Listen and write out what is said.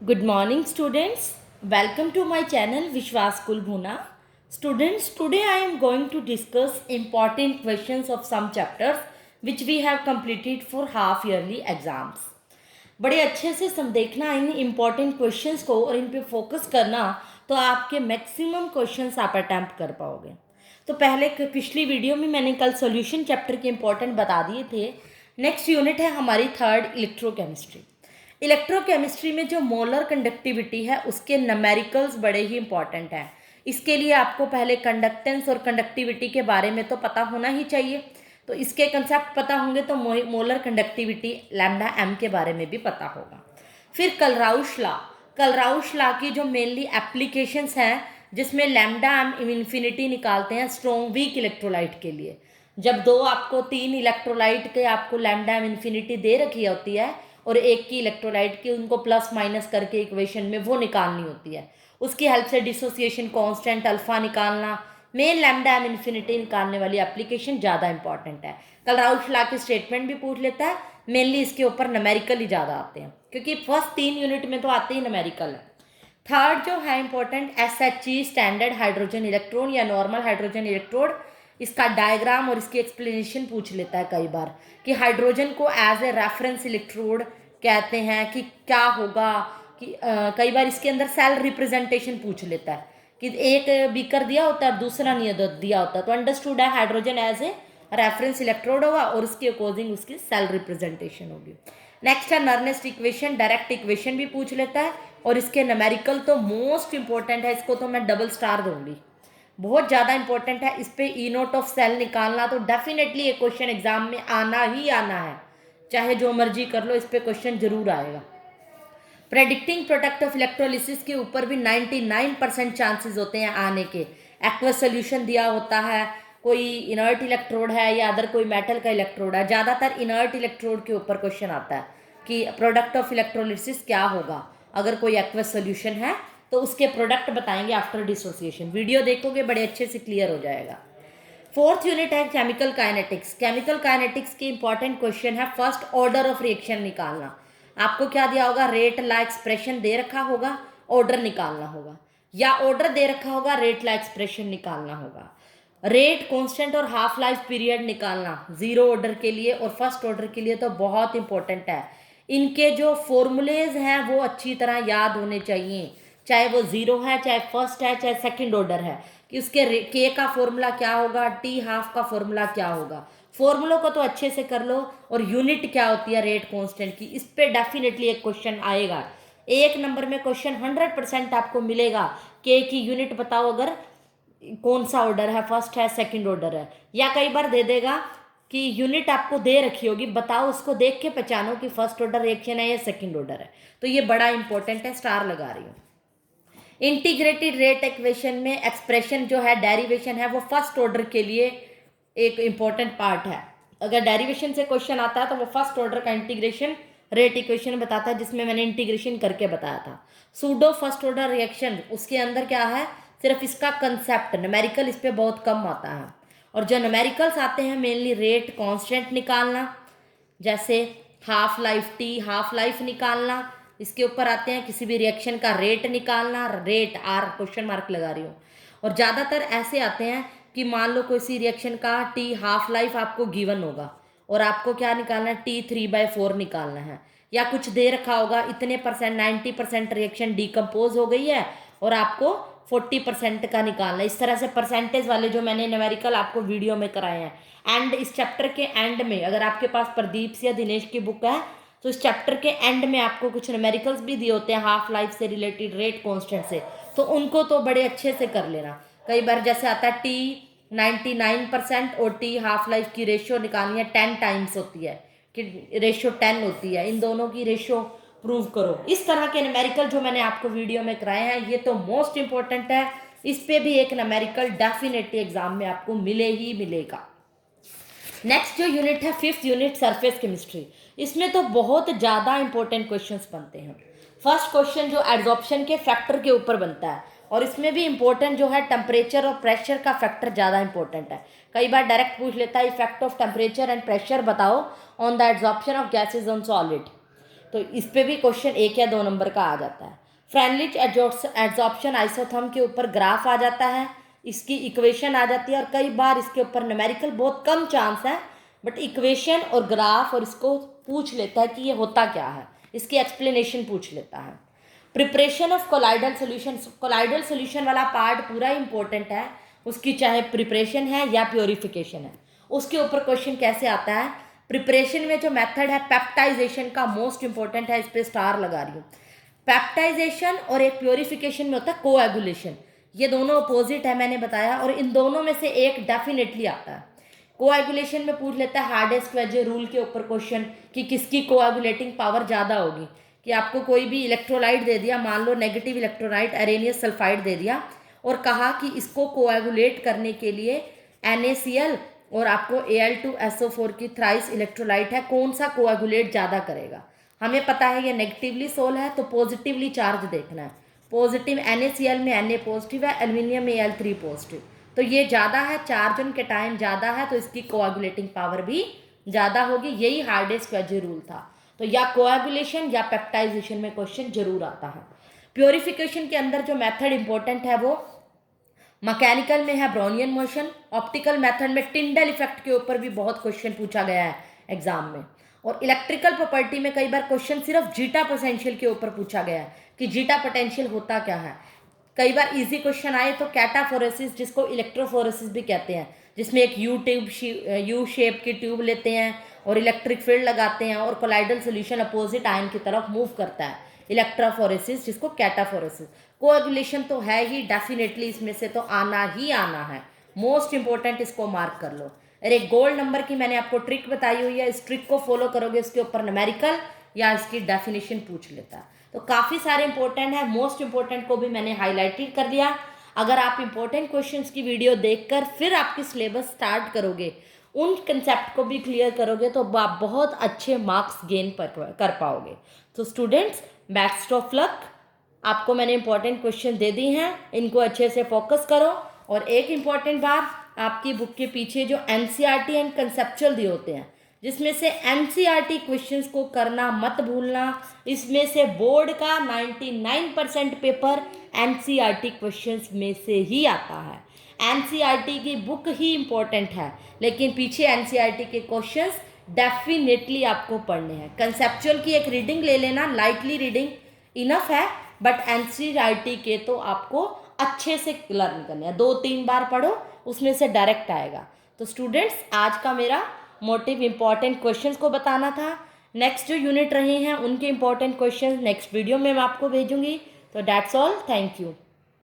Good morning, students. Welcome to my channel Vishwas Kulbhuna. Students, today I am going to discuss important questions of some chapters which we have completed for half yearly exams. बड़े अच्छे से सम देखना इन important questions को और इन पे focus करना, तो आपके मैक्सिमम क्वेश्चंस आप अटैम्प्ट कर पाओगे। तो पहले पिछली वीडियो में मैंने कल सॉल्यूशन चैप्टर के इम्पोर्टेंट बता दिए थे। नेक्स्ट यूनिट है हमारी थर्ड, इलेक्ट्रोकेमिस्ट्री। इलेक्ट्रोकेमिस्ट्री में जो मोलर कंडक्टिविटी है उसके नमेरिकल्स बड़े ही इंपॉर्टेंट हैं। इसके लिए आपको पहले कंडक्टेंस और कंडक्टिविटी के बारे में तो पता होना ही चाहिए। तो इसके कंसेप्ट पता होंगे तो मोलर कंडक्टिविटी लैम्डा एम के बारे में भी पता होगा। फिर कलराउश लॉ की जो मेनली एप्लीकेशंस हैं, जिसमें लैम्डा एम इन्फिनिटी निकालते हैं स्ट्रॉन्ग वीक इलेक्ट्रोलाइट के लिए। जब दो आपको तीन इलेक्ट्रोलाइट के आपको लैम्डा एम इन्फिनिटी दे रखी होती है और एक की इलेक्ट्रोलाइट की उनको प्लस माइनस करके इक्वेशन में वो निकालनी होती है, उसकी हेल्प से डिसोसिएशन कांस्टेंट अल्फा निकालना, मेन लैम्डा एम इन्फिनिटी निकालने वाली एप्लीकेशन ज़्यादा इंपॉर्टेंट है। कलराउश लॉ के स्टेटमेंट भी पूछ लेता है, मेनली इसके ऊपर नमेरिकल ही ज़्यादा आते हैं क्योंकि फर्स्ट 3 यूनिट में तो आते ही नमेरिकल है। थर्ड जो है important, SHE standard hydrogen electron या नॉर्मल हाइड्रोजन इलेक्ट्रोड, इसका डायग्राम और इसकी एक्सप्लेनेशन पूछ लेता है कई बार कि हाइड्रोजन को एज ए रेफरेंस इलेक्ट्रोड कहते हैं कि क्या होगा, कि कई बार इसके अंदर सेल रिप्रेजेंटेशन पूछ लेता है कि एक बीकर दिया होता है और दूसरा नहीं दिया होता, तो अंडरस्टूड है hydrogen as a reference electrode होगा और उसके अकॉर्डिंग उसकी सेल रिप्रेजेंटेशन होगी। नेक्स्ट है नर्नेस्ट इक्वेशन, डायरेक्ट इक्वेशन भी पूछ लेता है और इसके न्यूमेरिकल तो मोस्ट इंपॉर्टेंट है, इसको तो मैं डबल स्टार दूंगी, बहुत ज़्यादा इंपॉर्टेंट है। इस पे ई नोट ऑफ सेल निकालना तो डेफिनेटली एक क्वेश्चन एग्जाम में आना ही आना है, चाहे जो मर्जी कर लो, इस पे क्वेश्चन जरूर आएगा। प्रेडिक्टिंग प्रोडक्ट ऑफ इलेक्ट्रोलिसिस के ऊपर भी 99% चांसेस होते हैं आने के। एक्वस सोल्यूशन दिया होता है, कोई इनर्ट इलेक्ट्रोड है या अदर कोई मेटल का इलेक्ट्रोड है, ज़्यादातर इनर्ट इलेक्ट्रोड के ऊपर क्वेश्चन आता है कि प्रोडक्ट ऑफ इलेक्ट्रोलिसिस क्या होगा। अगर कोई एक्वस सोल्यूशन है तो उसके प्रोडक्ट बताएंगे आफ्टर डिसोसिएशन। वीडियो देखोगे बड़े अच्छे से क्लियर हो जाएगा। फोर्थ यूनिट है केमिकल काइनेटिक्स। केमिकल काइनेटिक्स की इंपॉर्टेंट क्वेश्चन है फर्स्ट ऑर्डर ऑफ रिएक्शन निकालना। आपको क्या दिया होगा, रेट ला एक्सप्रेशन दे रखा होगा, ऑर्डर निकालना होगा, या ऑर्डर दे रखा होगा, रेट ला एक्सप्रेशन निकालना होगा। रेट कांस्टेंट और हाफ लाइफ पीरियड निकालना जीरो ऑर्डर के लिए और फर्स्ट ऑर्डर के लिए तो बहुत इंपॉर्टेंट है। इनके जो फॉर्मूलेज हैं वो अच्छी तरह याद होने चाहिए, चाहे वो जीरो है, चाहे फर्स्ट है, चाहे सेकंड ऑर्डर है, कि उसके के का फॉर्मूला क्या होगा, टी हाफ का फॉर्मूला क्या होगा। फॉर्मूलों को तो अच्छे से कर लो और यूनिट क्या होती है रेट कांस्टेंट की, इस पे डेफिनेटली एक क्वेश्चन आएगा। एक नंबर में क्वेश्चन 100% आपको मिलेगा। के की यूनिट बताओ, अगर कौन सा ऑर्डर है, फर्स्ट है, सेकंड ऑर्डर है, या कई बार दे देगा कि यूनिट आपको दे रखी होगी, बताओ उसको देख के पहचानो कि फर्स्ट ऑर्डर रिएक्शन है या सेकंड ऑर्डर है। तो ये बड़ा इंपॉर्टेंट है, स्टार लगा रही हूँ। इंटीग्रेटेड रेट इक्वेशन में एक्सप्रेशन जो है, डेरिवेशन है, वो फर्स्ट ऑर्डर के लिए एक इंपॉर्टेंट पार्ट है। अगर डेरिवेशन से क्वेश्चन आता है तो वो फर्स्ट ऑर्डर का इंटीग्रेशन रेट इक्वेशन बताता है, जिसमें मैंने इंटीग्रेशन करके बताया था। सूडो फर्स्ट ऑर्डर रिएक्शन, उसके अंदर क्या है, सिर्फ इसका कंसेप्ट, न्यूमेरिकल इस पर बहुत कम आता है। और जो न्यूमेरिकल्स आते हैं मेनली रेट कांस्टेंट निकालना, जैसे half life T, half life निकालना, इसके ऊपर आते हैं किसी भी रिएक्शन का रेट निकालना, रेट आर क्वेश्चन मार्क लगा रही हूँ। और ज़्यादातर ऐसे आते हैं कि मान लो किसी रिएक्शन का टी हाफ लाइफ आपको गिवन होगा और आपको क्या निकालना है, टी 3/4 निकालना है, या कुछ दे रखा होगा इतने परसेंट, 90% रिएक्शन डिकम्पोज हो गई है और आपको 40% का निकालना है। इस तरह से परसेंटेज वाले जो मैंने न्यूमेरिकल आपको वीडियो में कराए हैं। एंड इस चैप्टर के एंड में अगर आपके पास प्रदीप से या दिनेश की बुक है तो इस चैप्टर के एंड में आपको कुछ न्यूमेरिकल्स भी दिए होते हैं हाफ लाइफ से रिलेटेड, रेट कांस्टेंट से, तो उनको तो बड़े अच्छे से कर लेना। कई बार जैसे आता है टी 99% और टी हाफ लाइफ की रेशियो निकालनी है 10 टाइम्स होती है, कि रेशियो 10 होती है, इन दोनों की रेशियो प्रूव करो। इस तरह के न्यूमेरिकल जो मैंने आपको वीडियो में कराए हैं ये तो मोस्ट इंपॉर्टेंट है, इस पे भी एक न्यूमेरिकल डेफिनेटली एग्जाम में आपको मिले ही मिलेगा। नेक्स्ट जो यूनिट है फिफ्थ यूनिट, सरफेस केमिस्ट्री। इसमें तो बहुत ज़्यादा इंपॉर्टेंट क्वेश्चंस बनते हैं। फर्स्ट क्वेश्चन जो एड्जॉर्प्शन के फैक्टर के ऊपर बनता है, और इसमें भी इंपॉर्टेंट जो है टेम्परेचर और प्रेशर का फैक्टर ज़्यादा इंपॉर्टेंट है। कई बार डायरेक्ट पूछ लेता है effect of temperature and pressure बताओ on the adsorption of gases on solid. तो इस पे भी क्वेश्चन 1 या 2 नंबर का आ जाता है। फ्रेनलिच एड्जॉर्प्शन आइसोथर्म के ऊपर ग्राफ आ जाता है, इसकी इक्वेशन आ जाती है, और कई बार इसके ऊपर न्यूमेरिकल बहुत कम चांस है, बट इक्वेशन और ग्राफ और इसको पूछ लेता है कि ये होता क्या है, इसकी एक्सप्लेनेशन पूछ लेता है। Preparation of colloidal solution, colloidal solution वाला पार्ट पूरा इंपॉर्टेंट है, उसकी चाहे प्रिपरेशन है या प्योरीफिकेशन है, उसके ऊपर क्वेश्चन कैसे आता है। प्रिपरेशन में जो मेथड है पेप्टाइजेशन का मोस्ट इंपॉर्टेंट है, इस पर स्टार लगा रही हूँ। पेप्टाइजेशन और एक प्योरीफिकेशन में होता है कोएगुलेशन, ये दोनों अपोजिट है मैंने बताया, और इन दोनों में से एक डेफिनेटली आता है। कोएगुलेशन में पूछ लेता है हार्डेस्ट वेज रूल के ऊपर क्वेश्चन कि किसकी कोएगुलेटिंग पावर ज़्यादा होगी, कि आपको कोई भी इलेक्ट्रोलाइट दे दिया, मान लो नेगेटिव इलेक्ट्रोलाइट अरेनियस सल्फाइड दे दिया, और कहा कि इसको कोएगुलेट करने के लिए NaCl और आपको Al2SO4 की थ्राइस इलेक्ट्रोलाइट है, कौन सा कोएगुलेट ज़्यादा करेगा। हमें पता है ये नेगेटिवली सोल है, तो पॉजिटिवली चार्ज देखना है। पॉजिटिव NaCl में Na पॉजिटिव है, एल्यूमिनियम में Al3 पॉजिटिव, तो ये ज़्यादा है, चार्ज ऑन कैटायन ज़्यादा है, तो इसकी कोएगुलेटिंग पावर भी ज़्यादा होगी। यही हार्डेस्ट वेज रूल था। तो या कोएगुलेशन या पेप्टाइजेशन में क्वेश्चन जरूर आता है। प्योरीफिकेशन के अंदर जो मेथड इंपॉर्टेंट है वो मैकेनिकल में है ब्राउनियन मोशन, ऑप्टिकल मेथड में टिंडल इफेक्ट के ऊपर भी बहुत क्वेश्चन पूछा गया है एग्जाम में, और इलेक्ट्रिकल प्रॉपर्टी में कई बार क्वेश्चन सिर्फ जीटा पोटेंशियल के ऊपर पूछा गया है कि जीटा पोटेंशियल होता क्या है। कई बार इजी क्वेश्चन आए तो कैटाफोरेसिस, जिसको इलेक्ट्रोफोरेसिस भी कहते हैं, जिसमें एक यू शेप की ट्यूब लेते हैं और इलेक्ट्रिक फील्ड लगाते हैं और कोलाइडल सोल्यूशन अपोजिट आयन की तरफ मूव करता है, इलेक्ट्रोफोरेसिस जिसको कैटाफोरेसिस। कोएगुलेशन तो है ही डेफिनेटली, इसमें से तो आना ही आना है, मोस्ट इंपॉर्टेंट, इसको मार्क कर लो। और एक गोल्ड नंबर की मैंने आपको ट्रिक बताई हुई है, इस ट्रिक को फॉलो करोगे इसके ऊपर न्यूमेरिकल या इसकी डेफिनेशन पूछ लेता है। तो काफ़ी सारे इंपॉर्टेंट है, मोस्ट इंपॉर्टेंट को भी मैंने हाईलाइटेड कर दिया। अगर आप इंपॉर्टेंट क्वेश्चंस की वीडियो देखकर फिर आपकी सिलेबस स्टार्ट करोगे, उन कंसेप्ट को भी क्लियर करोगे, तो आप बहुत अच्छे मार्क्स गेन कर पाओगे। तो स्टूडेंट्स, बेस्ट ऑफ लक। आपको मैंने इंपॉर्टेंट क्वेश्चन दे दी हैं, इनको अच्छे से फोकस करो। और एक इम्पॉर्टेंट बात, आपकी बुक के पीछे जो NCERT एंड कंसेप्चुअल दिए होते हैं, जिसमें से NCERT क्वेश्चंस को करना मत भूलना। इसमें से बोर्ड का 99% पेपर NCERT क्वेश्चंस में से ही आता है। NCERT की बुक ही इम्पोर्टेंट है, लेकिन पीछे NCERT के क्वेश्चंस डेफिनेटली आपको पढ़ने हैं। कंसेप्चुअल की एक रीडिंग ले लेना, लाइटली रीडिंग इनफ है, बट NCERT के तो आपको अच्छे से लर्न करने हैं, 2-3 बार पढ़ो, उसमें से डायरेक्ट आएगा। तो स्टूडेंट्स, आज का मेरा मोटिव इंपॉर्टेंट क्वेश्चंस को बताना था। नेक्स्ट जो यूनिट रहे हैं उनके इंपॉर्टेंट क्वेश्चंस नेक्स्ट वीडियो में मैं आपको भेजूंगी। तो दैट्स ऑल, थैंक यू।